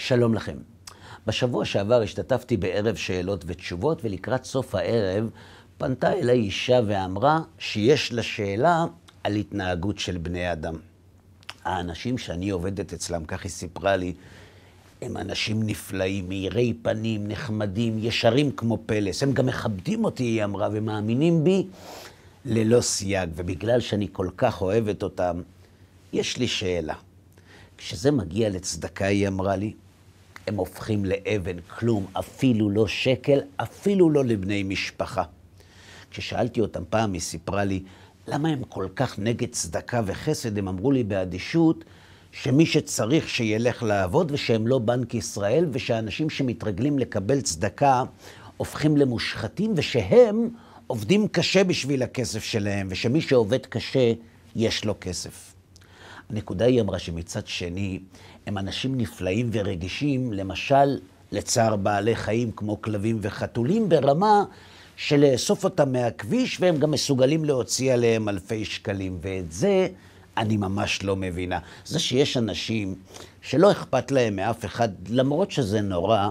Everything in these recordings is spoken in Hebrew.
שלום לכם. בשבוע שעבר השתתפתי בערב שאלות ותשובות, ולקראת סוף הערב פנתה אליי אישה ואמרה שיש לה שאלה על התנהגות של בני אדם. האנשים שאני עובדת אצלם, כך היא סיפרה לי, הם אנשים נפלאים, מאירי פנים, נחמדים, ישרים כמו פלס. הם גם מכבדים אותי, היא אמרה, ומאמינים בי ללא סייג. ובגלל שאני כל כך אוהבת אותם, יש לי שאלה. כשזה מגיע לצדקה, היא אמרה לי, הם הופכים לאבן, כלום, אפילו לא שקל, אפילו לא לבני משפחה. כששאלתי אותם פעם, היא סיפרה לי, למה הם כל כך נגד צדקה וחסד? הם אמרו לי באדישות, שמי שצריך שילך לעבוד, ושהם לא בנק ישראל, ושאנשים שמתרגלים לקבל צדקה, הופכים למושחתים, ושהם עובדים קשה בשביל הכסף שלהם, ושמי שעובד קשה, יש לו כסף. הנקודה היא אמרה שמצד שני, הם אנשים נפלאים ורגישים, למשל לצער בעלי חיים כמו כלבים וחתולים, ברמה של לאסוף אותם מהכביש, והם גם מסוגלים להוציא עליהם אלפי שקלים. ואת זה אני ממש לא מבינה. זה שיש אנשים שלא אכפת להם מאף אחד, למרות שזה נורא,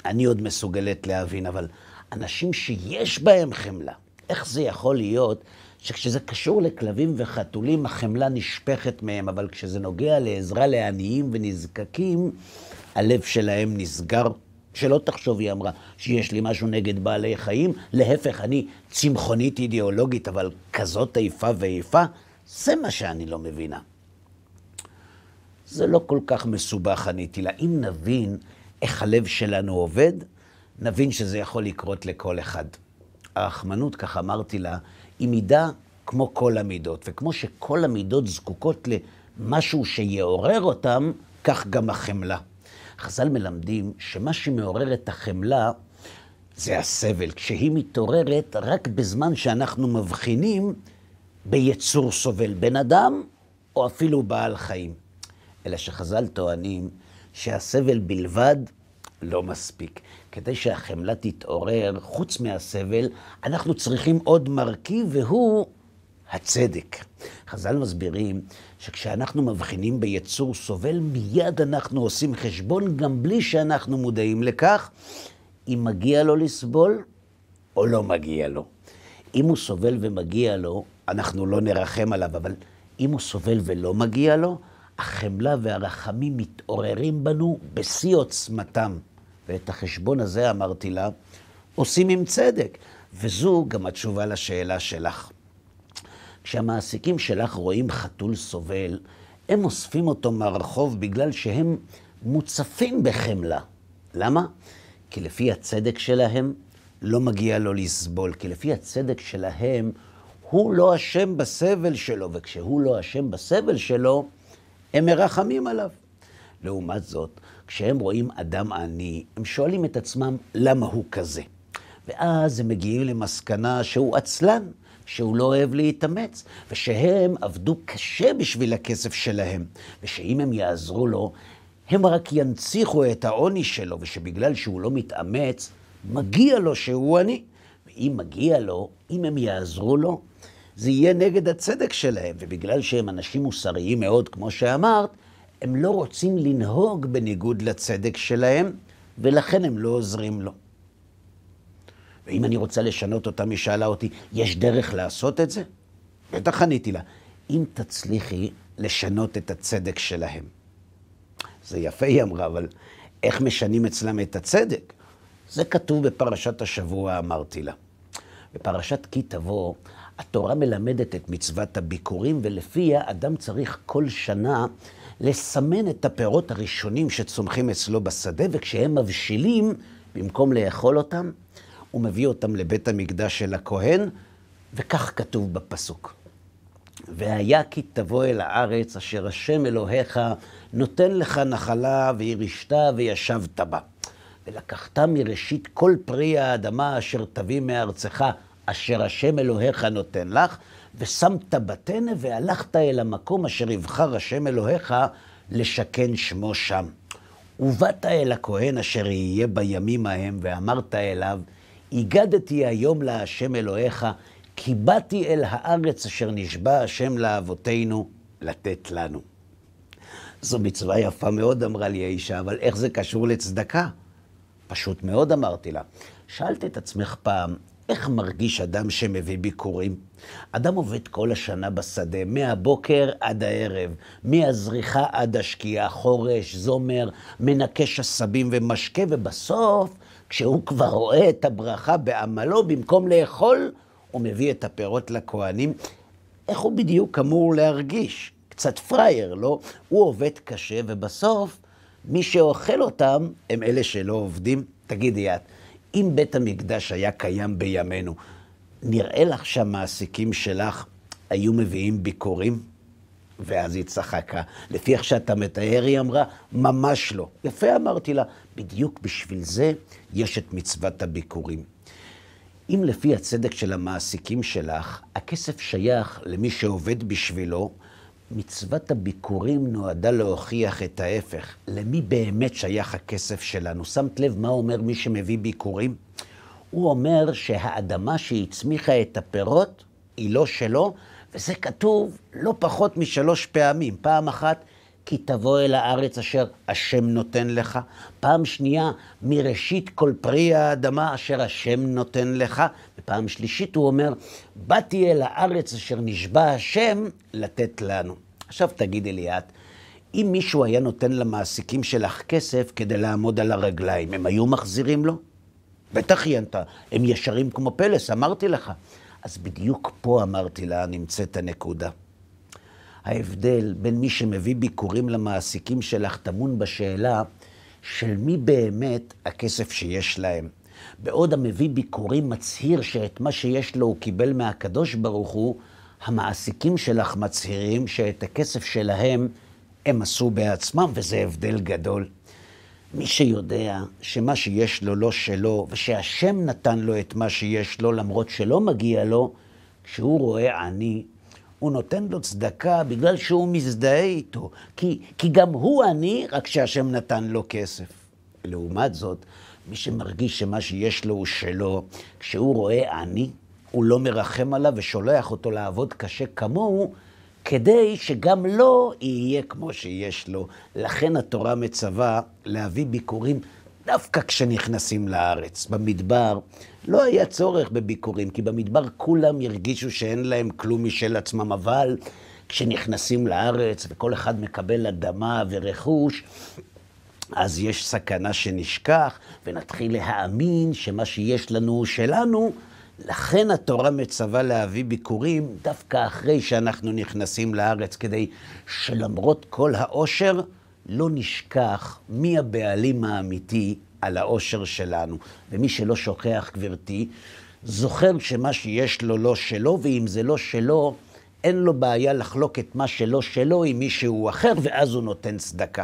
אני עוד מסוגלת להבין, אבל אנשים שיש בהם חמלה, איך זה יכול להיות שכשזה קשור לכלבים וחתולים, החמלה נשפכת מהם, אבל כשזה נוגע לעזרה לעניים ונזקקים, הלב שלהם נסגר. שלא תחשוב, היא אמרה, שיש לי משהו נגד בעלי חיים, להפך, אני צמחונית אידיאולוגית, אבל כזאת איפה ואיפה, זה מה שאני לא מבינה. זה לא כל כך מסובך, עניתי לה. אם נבין איך הלב שלנו עובד, נבין שזה יכול לקרות לכל אחד. הרחמנות, כך אמרתי לה, היא מידה כמו כל המידות, וכמו שכל המידות זקוקות למשהו שיעורר אותם, כך גם החמלה. חז"ל מלמדים שמה שמעורר את החמלה זה הסבל, כשהיא מתעוררת רק בזמן שאנחנו מבחינים ביצור סובל, בן אדם או אפילו בעל חיים. אלא שחז"ל טוענים שהסבל בלבד לא מספיק. כדי שהחמלה תתעורר, חוץ מהסבל, אנחנו צריכים עוד מרכיב, והוא הצדק. חז"ל מסבירים שכשאנחנו מבחינים ביצור סובל, מיד אנחנו עושים חשבון, גם בלי שאנחנו מודעים לכך, אם מגיע לו לסבול או לא מגיע לו. אם הוא סובל ומגיע לו, אנחנו לא נרחם עליו, אבל אם הוא סובל ולא מגיע לו, החמלה והרחמים מתעוררים בנו בשיא עוצמתם. ואת החשבון הזה, אמרתי לה, עושים עם צדק. וזו גם התשובה לשאלה שלך. כשהמעסיקים שלך רואים חתול סובל, הם אוספים אותו מהרחוב בגלל שהם מוצפים בחמלה. למה? כי לפי הצדק שלהם לא מגיע לו לסבול, כי לפי הצדק שלהם הוא לא אשם בסבל שלו, וכשהוא לא אשם בסבל שלו, הם מרחמים עליו. לעומת זאת, כשהם רואים אדם עני, הם שואלים את עצמם למה הוא כזה. ואז הם מגיעים למסקנה שהוא עצלן, שהוא לא אוהב להתאמץ, ושהם עבדו קשה בשביל הכסף שלהם, ושאם הם יעזרו לו, הם רק ינציחו את העוני שלו, ושבגלל שהוא לא מתאמץ, מגיע לו שהוא עני. ואם מגיע לו, אם הם יעזרו לו, זה יהיה נגד הצדק שלהם, ובגלל שהם אנשים מוסריים מאוד, כמו שאמרת, הם לא רוצים לנהוג בניגוד לצדק שלהם, ולכן הם לא עוזרים לו. ואם אני רוצה לשנות אותם, היא שאלה אותי, יש דרך לעשות את זה? בטח עניתי לה, אם תצליחי לשנות את הצדק שלהם. זה יפה, היא אמרה, אבל איך משנים אצלם את הצדק? זה כתוב בפרשת השבוע, אמרתי לה. בפרשת כי תבוא, התורה מלמדת את מצוות הביקורים, ולפיה אדם צריך כל שנה לסמן את הפירות הראשונים שצומחים אצלו בשדה, וכשהם מבשילים, במקום לאכול אותם, הוא מביא אותם לבית המקדש של הכהן, וכך כתוב בפסוק. והיה כי תבוא אל הארץ אשר השם אלוהיך נותן לך נחלה וירשת וישבת בה. ולקחת מראשית כל פרי האדמה אשר תביא מארצך אשר השם אלוהיך נותן לך, ושמת בתנה והלכת אל המקום אשר יבחר השם אלוהיך לשכן שמו שם. ובאת אל הכהן אשר יהיה בימים ההם ואמרת אליו, הגדתי היום להשם אלוהיך, כי באתי אל הארץ אשר נשבע השם לאבותינו לתת לנו. זו מצווה יפה מאוד, אמרה לי האישה, אבל איך זה קשור לצדקה? פשוט מאוד, אמרתי לה. שאלת את עצמך פעם, איך מרגיש אדם שמביא ביקורים? אדם עובד כל השנה בשדה, מהבוקר עד הערב, מהזריחה עד השקיעה, חורש, זומר, מנקש עשבים ומשקה, ובסוף, כשהוא כבר רואה את הברכה בעמלו, במקום לאכול, הוא מביא את הפירות לכהנים. איך הוא בדיוק אמור להרגיש? קצת פרייר, לא? הוא עובד קשה, ובסוף, מי שאוכל אותם הם אלה שלא עובדים. תגידי את, אם בית המקדש היה קיים בימינו, נראה לך שהמעסיקים שלך היו מביאים ביקורים? ואז היא צחקה. לפי איך שאתה מתאר, היא אמרה, ממש לא. יפה, אמרתי לה, בדיוק בשביל זה יש את מצוות הביקורים. אם לפי הצדק של המעסיקים שלך, הכסף שייך למי שעובד בשבילו, מצוות הביקורים נועדה להוכיח את ההפך. למי באמת שייך הכסף שלנו? שמת לב מה אומר מי שמביא ביקורים? הוא אומר שהאדמה שהצמיחה את הפירות היא לא שלו, וזה כתוב לא פחות מ3 פעמים. פעם אחת, כי תבוא אל הארץ אשר השם נותן לך. פעם שנייה, מראשית כל פרי האדמה אשר השם נותן לך. ופעם שלישית הוא אומר, באתי אל הארץ אשר נשבע השם לתת לנו. עכשיו תגידי לי את, אם מישהו היה נותן למעסיקים שלך כסף כדי לעמוד על הרגליים, הם היו מחזירים לו? בטח היא ענתה, הם ישרים כמו פלס, אמרתי לך. אז בדיוק פה אמרתי לה, נמצאת הנקודה. ההבדל בין מי שמביא ביקורים למעסיקים שלך טמון בשאלה של מי באמת הכסף שיש להם. בעוד המביא ביקורים מצהיר שאת מה שיש לו הוא קיבל מהקדוש ברוך הוא, המעסיקים שלך מצהירים שאת הכסף שלהם הם עשו בעצמם, וזה הבדל גדול. מי שיודע שמה שיש לו לא שלו, ושהשם נתן לו את מה שיש לו למרות שלא מגיע לו, כשהוא רואה עני, הוא נותן לו צדקה בגלל שהוא מזדהה איתו. כי גם הוא עני, רק שהשם נתן לו כסף. לעומת זאת, מי שמרגיש שמה שיש לו הוא שלו, כשהוא רואה עני, הוא לא מרחם עליו ושולח אותו לעבוד קשה כמוהו, כדי שגם לא יהיה כמו שיש לו. לכן התורה מצווה להביא ביקורים דווקא כשנכנסים לארץ. במדבר לא היה צורך בביקורים, כי במדבר כולם ירגישו שאין להם כלום משל עצמם, אבל כשנכנסים לארץ וכל אחד מקבל אדמה ורכוש, אז יש סכנה שנשכח ונתחיל להאמין שמה שיש לנו הוא שלנו. לכן התורה מצווה להביא ביקורים דווקא אחרי שאנחנו נכנסים לארץ, כדי שלמרות כל העושר לא נשכח מי הבעלים האמיתי על העושר שלנו. ומי שלא שוכח, גברתי, זוכר שמה שיש לו לא שלו, ואם זה לא שלו, אין לו בעיה לחלוק את מה שלא שלו עם מישהו אחר, ואז הוא נותן צדקה.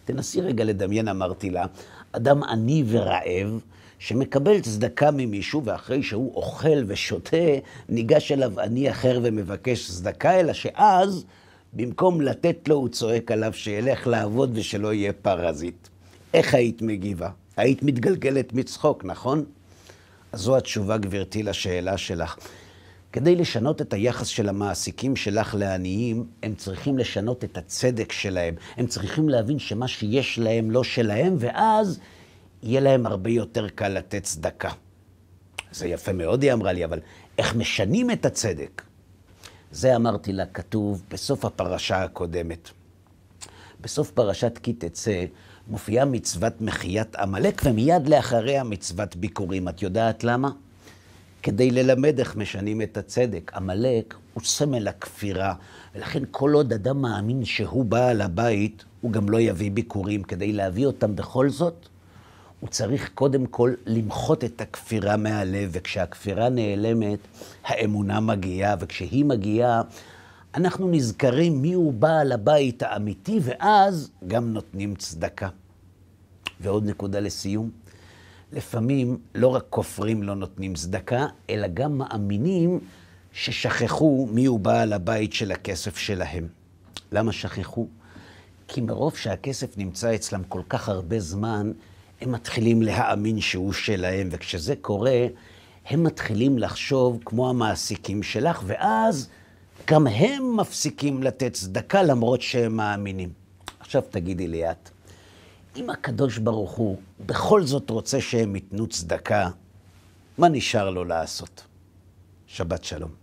תנסי רגע לדמיין, אמרתי לה, אדם עני ורעב, שמקבל צדקה ממישהו, ואחרי שהוא אוכל ושותה, ניגש אליו עני אחר ומבקש צדקה, אלא שאז, במקום לתת לו, הוא צועק עליו שילך לעבוד ושלא יהיה פרזיט. איך היית מגיבה? היית מתגלגלת מצחוק, נכון? אז זו התשובה, גברתי, לשאלה שלך. כדי לשנות את היחס של המעסיקים שלך לעניים, הם צריכים לשנות את הצדק שלהם. הם צריכים להבין שמה שיש להם לא שלהם, ואז יהיה להם הרבה יותר קל לתת צדקה. זה יפה מאוד, היא אמרה לי, אבל איך משנים את הצדק? זה אמרתי לה, כתוב בסוף הפרשה הקודמת. בסוף פרשת כי תצא מופיעה מצוות מחיית עמלק, ומיד לאחריה מצוות ביקורים. את יודעת למה? כדי ללמד איך משנים את הצדק. עמלק הוא סמל הכפירה, ולכן כל עוד אדם מאמין שהוא בעל הבית, הוא גם לא יביא ביקורים. כדי להביא אותם בכל זאת, הוא צריך קודם כל למחות את הכפירה מהלב, וכשהכפירה נעלמת, האמונה מגיעה, וכשהיא מגיעה, אנחנו נזכרים מי הוא בעל הבית האמיתי, ואז גם נותנים צדקה. ועוד נקודה לסיום, לפעמים לא רק כופרים לא נותנים צדקה, אלא גם מאמינים ששכחו מי הוא בעל הבית של הכסף שלהם. למה שכחו? כי מרוב שהכסף נמצא אצלם כל כך הרבה זמן, הם מתחילים להאמין שהוא שלהם, וכשזה קורה, הם מתחילים לחשוב כמו המעסיקים שלך, ואז גם הם מפסיקים לתת צדקה למרות שהם מאמינים. עכשיו תגידי לי את, אם הקדוש ברוך הוא בכל זאת רוצה שהם ייתנו צדקה, מה נשאר לו לעשות? שבת שלום.